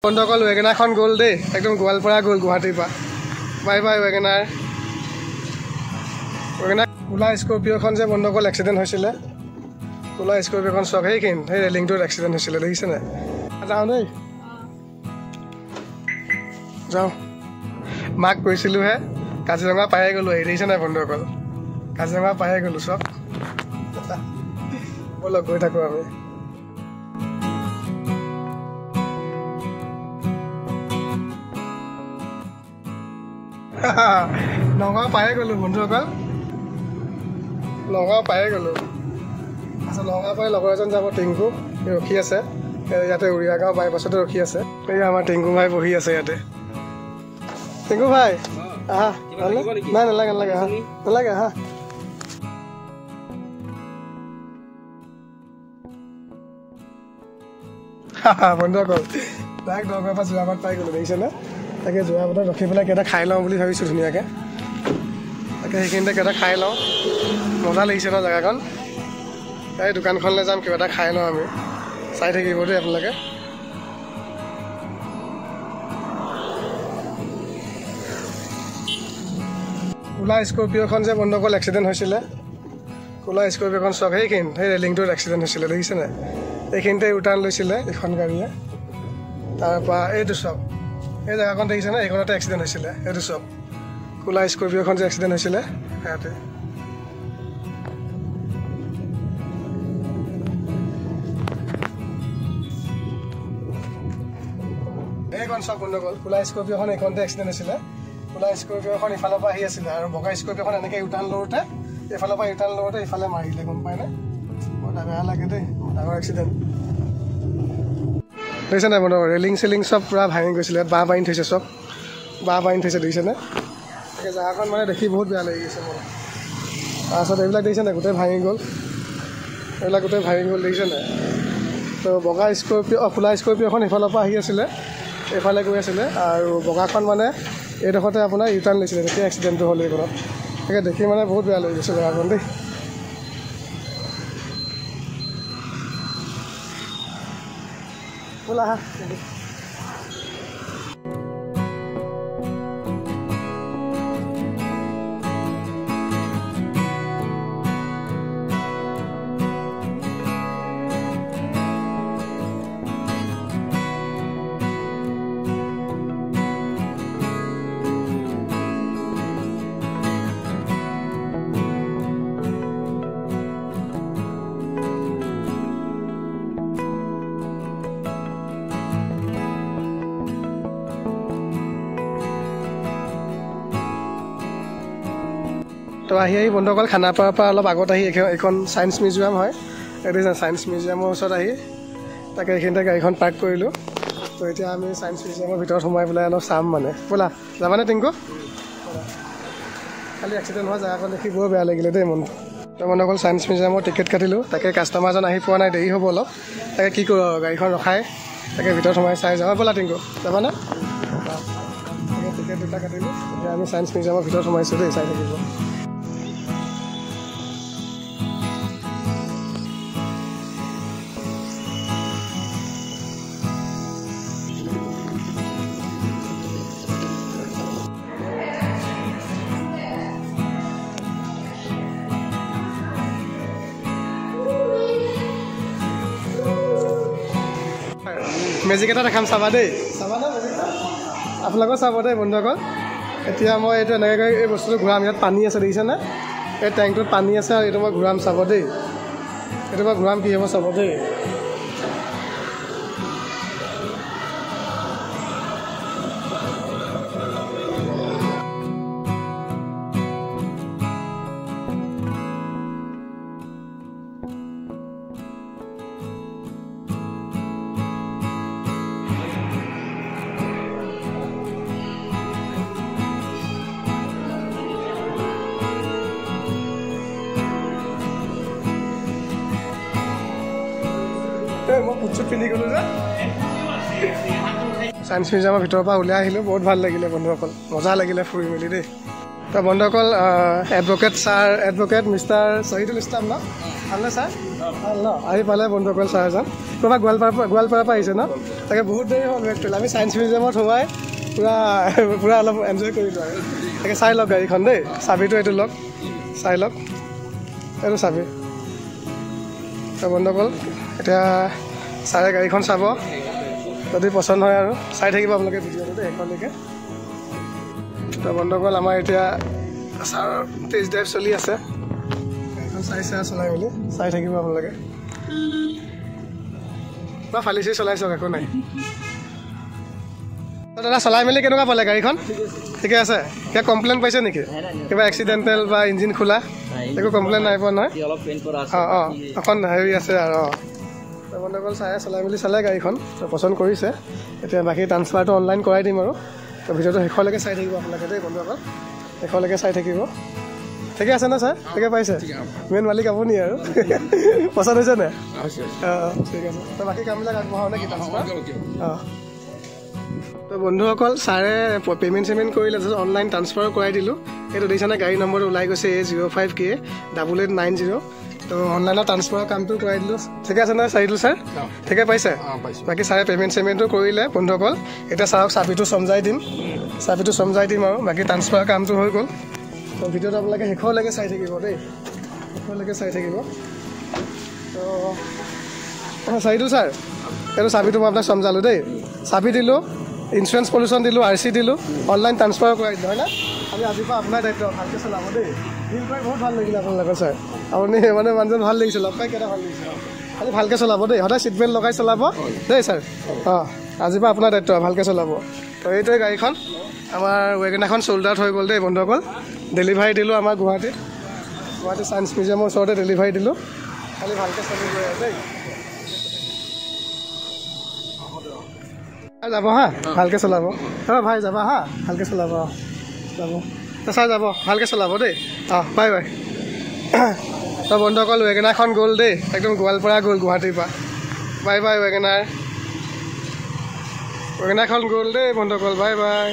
বন্ধুসকল ৱেগনাৰখন গ'ল দেই, একদম গোৱালপাৰা গ'ল গুৱাহাটীৰ পৰা। Bye bye WagonR. কোলা স্কৰ্পিঅ'খন যে বন্ধুসকল এক্সিডেণ্ট হৈছিলে, কোলা স্কৰ্পিঅ'খন চক সেইখিনি সেই ৰেলিংটোত এক্সিডেণ্ট হৈছিলে, দেখিছেনে? যাওঁ দেই, যাওঁ। মাক কৈছিলোঁহে কাজিৰঙা পায়ে গ'লোঁ, হেৰি দেখিছে নাই বন্ধুসকল? কাজিৰঙা পায়ে গ'লোঁ চব। ব'লক গৈ থাকোঁ আমি। নগাঁও পায়ে গ'লোঁ বন্ধুসকল, নগাঁও পায়ে গ'লোঁ। আচ্ছা, নগাঁও পাই লগৰ এজন যাব, টিংকু, ৰখি আছে ইয়াতে উৰিয়া গাঁও বাইপাছতে ৰখি আছে। এই আমাৰ টিংকু ভাই বহি আছে ইয়াতে। টিংকু ভাই আহা। নাই নালাগে নালাগে, আহা নালাগে, আহা। বন্ধুসকল ডাইৰেক্ট নগাঁৱৰ পৰা যোৰাবাট পাই গ'লোঁ, দেখিছেনে? তাকে যোৰাবাটত ৰখি পেলাই কিবা এটা খাই লওঁ বুলি ভাবিছোঁ ধুনীয়াকৈ। তাকে সেইখিনিতে কিবা এটা খাই লওঁ, মজা লাগিছে ন জেগাখন। এই দোকানখনলৈ যাম, কিবা এটা খাই লওঁ আমি। চাই থাকিব দেই আপোনালোকে। কোলা স্কৰ্পিঅ'খন যে বন্ধুসকল এক্সিডেণ্ট হৈছিলে, কোলা স্কৰ্পিঅ'খন চক সেইখিনি সেই ৰেলিংটোত এক্সিডেণ্ট হৈছিলে, দেখিছেনে? এইখিনিতে ইউটাৰ্ণ লৈছিলে এইখন গাড়ীয়ে। তাৰপৰা এইটো চক, এই জেগাখন দেখিছেনে? এইখনতে এক্সিডেণ্ট হৈছিলে, এইটো চক কোলা স্কৰ্পিঅ'খন যে এক্সিডেণ্ট হৈছিলে ইয়াতে। এইখন চক বন্ধুসকল, কোলা স্কৰ্পিঅ'খন এইখনতে এক্সিডেণ্ট হৈছিলে। কোলা স্কৰ্পিঅ'খন ইফালৰ পৰা আহি আছিলে আৰু বগা স্কৰ্পিঅ'খন এনেকৈ ইউটাৰ্ণ লওঁতে এইফালৰ পৰা ইউটাৰ্ণ লওঁতে ইফালে মাৰিলে, গম পায়নে? বৰ বেয়া লাগে দেই, ডাঙৰ এক্সিডেণ্ট। দেখিছে নাই বন্ধু? ৰেলিং চেলিং চব পূৰা ভাঙি গৈছিলে, বাঁহ বান্ধি থৈছে, চব বাঁহ বান্ধি থৈছে, দেখিছেনে? তাকে জেগাখন মানে দেখি বহুত বেয়া লাগি গৈছে মোৰ। তাৰপিছত এইবিলাক দেখিছে নাই, গোটেই ভাঙি গ'ল, এইবিলাক গোটেই ভাঙি গ'ল, দেখিছে নাই? তো বগা স্কৰ্পিঅ' কোলা স্কৰ্পিঅ'খন ইফালৰ পৰা আহি আছিলে, এইফালে গৈ আছিলে, আৰু বগাখন মানে এইডোখৰতে আপোনাৰ ইউটাৰ্ণ লৈছিলে, তেতিয়া এক্সিডেণ্টটো হ'ল এইখনত। তাকে দেখি মানে বহুত বেয়া লাগি গৈছে জেগাখন দেই। ব'লা আহা। তো আহি বন্ধুসকল খানাপাৰাৰ পৰা অলপ আগত আহি এইখন ছায়েন্স মিউজিয়াম হয়, এইটো ছায়েন্স মিউজিয়ামৰ ওচৰত আহি তাকে এইখিনিতে গাড়ীখন পাৰ্ক কৰিলোঁ। তো এতিয়া আমি ছায়েন্স মিউজিয়ামৰ ভিতৰত সোমাই পেলাই অলপ চাম মানে। ব'লা যাবানে টিংকু? খালি এক্সিডেণ্ট হোৱা জেগাখন দেখি বৰ বেয়া লাগিলে দেই মনটো। তো বন্ধুসকল ছায়েন্স মিউজিয়ামৰ টিকেট কাটিলোঁ, তাকে কাষ্টমাৰজন আহি পোৱা নাই, দেৰি হ'ব অলপ। তাকে কি কৰোঁ আৰু, গাড়ীখন ৰখাই তাকে ভিতৰত সোমাই চাই যাওঁ। ব'লা টিংকু যাবানে? তাকে টিকেট দুটা কাটিলোঁ, এতিয়া আমি ছায়েন্স মিউজিয়ামৰ ভিতৰত সোমাইছোঁ দেই, চাই থাকিব। মেজিক এটা দেখাম, চাবা দেই, চাবানে মেজিকটা? আপোনালোকেও চাব দেই বন্ধুসকল। এতিয়া মই এইটো এনেকৈ কৰি এই বস্তুটো ঘূৰাম, ইয়াত পানী আছে, দেখিছেনে? এই টেংকটোত পানী আছে, আৰু এইটো মই ঘূৰাম, চাব দেই। এইটো মই ঘূৰাম, কি হ'ব চাব দেই। মই কুটচুট পিন্ধি গ'লোঁ যে। ছায়েন্স মিউজিয়ামৰ ভিতৰৰ পৰা ওলাই আহিলোঁ, বহুত ভাল লাগিলে বন্ধুসকল, মজা লাগিলে ফুৰি মেলি দেই। তো বন্ধুসকল advocate sir, advocate mister Shahidul Islam ন, ভালনে ছাৰ ভাল ন আহি পালে বন্ধুসকল ছাৰ এজন ক'ৰবাত গোৱালপাৰাৰ পৰা আহিছে ন তাকে বহুত দেৰি হ'ল ৱেইট কৰিলোঁ আমি ছায়েন্স মিউজিয়ামত সোমাই পূৰা অলপ এনজয় কৰিলোঁ আৰু তাকে চাই লওক গাড়ীখন দেই চাবিটো এইটো লওক চাই লওক এইটো চাবি বন্ধুসকল এতিয়া ছাৰে গাড়ীখন চাব যদি পচন্দ হয় আৰু চাই থাকিব আপোনালোকে ভিডিঅ'টো দেই সেইখনলৈকে তো বন্ধুসকল আমাৰ এতিয়া ছাৰৰ টেষ্ট ড্ৰাইভ চলি আছে গাড়ীখন চাইছে চলাই মেলি চাই থাকিব আপোনালোকে বা ফালি চাই চলাই চাওক একো নাই দাদা চলাই মেলি কেনেকুৱা পালে গাড়ীখন ঠিকে আছে কিবা কমপ্লেইন পাইছে নেকি কিবা এক্সিডেণ্টেল বা ইঞ্জিন খোলা একো কমপ্লেইন নাই পোৱা নহয় অঁ এখন হেৰি আছে আৰু বন্ধুসকল চাই চলাই মেলি চালে গাড়ীখন পচন্দ কৰিছে এতিয়া বাকী ট্ৰান্সফাৰটো অনলাইন কৰাই দিম আৰু তো ভিডিঅ'টো শেষলৈকে চাই থাকিব আপোনালোকে দেই বন্ধুসকল শেষলৈকে চাই থাকিব ঠিকে আছে ন ছাৰ ঠিকে পাইছে মেইন মালিক আপুনি আৰু পচন্দ হৈছে নে অঁ ঠিক আছে তো বাকী কামবিলাক আগবঢ়াওঁ নে কি ট্ৰান্সফাৰ অঁ তো বন্ধুসকল ছাৰে পে'মেণ্ট কৰিলে তাৰপিছত অনলাইন ট্ৰান্সফাৰো কৰাই দিলোঁ এইটো দেখিছেনে গাড়ী নম্বৰটো ওলাই গৈছে A05K8890 তো অনলাইনত ট্ৰান্সফাৰৰ কামটো কৰাই দিলোঁ ঠিকে আছে নহয় চাৰিটো ছাৰ ঠিকে পাইছে বাকী ছাৰে পে'মেণ্টটো কৰিলে বন্ধুসকল এতিয়া ছাৰক চাবিটো চমজাই দিম আৰু বাকী ট্ৰান্সফাৰৰ কামটো হৈ গ'ল তো ভিডিঅ'টো আপোনালোকে শেষলৈকে চাই থাকিব দেই শেষলৈকে চাই থাকিব তো চাৰিটো ছাৰ এইটো চাবিটো মই আপোনাক চমজালোঁ দেই চাবি দিলোঁ ইঞ্চুৰেঞ্চ পলিউশ্যন দিলোঁ RC দিলোঁ অনলাইন ট্ৰান্সফাৰ কৰাই দিলোঁ হয় না আমি আজিৰ পৰা আপোনাৰ দায়িত্ব ভালকৈ চলাব দেই ফিল কৰি বহুত ভাল লাগিলে আপোনালোকৰ ছাৰ আপুনি মানে মানুহজন ভাল লাগিছিল লগ পাই কেইটা ভাল লাগিছিল খালি ভালকৈ চলাব দেই সদায় ছিট বেল্ট লগাই চলাব দেই ছাৰ অঁ আজিৰ পৰা আপোনাৰ দায়িত্ব ভালকৈ চলাব তো এইটোৱে গাড়ীখন আমাৰ ৱেগনাৰখন চ'ল্ড আউট হৈ গ'ল দেই বন্ধুসকল ডেলিভাৰী দিলোঁ আমাৰ গুৱাহাটী ছায়েন্স মিউজিয়ামৰ ওচৰতে ডেলিভাৰী দিলোঁ খালি ভালকৈ চলিব দেই যাব হা ভালকৈ চলাব ভাই যাবা হা ভালকৈ চলাব যাব ছাৰ যাব ভালকৈ চলাব দেই অঁ বাই বাই তো বন্ধুসকল ৱেগনাৰখন গ'ল দেই একদম গোৱালপাৰা গ'ল গুৱাহাটীৰ পৰা বাই বাই ৱেগনাৰখন গ'ল দেই বন্ধুসকল বাই বাই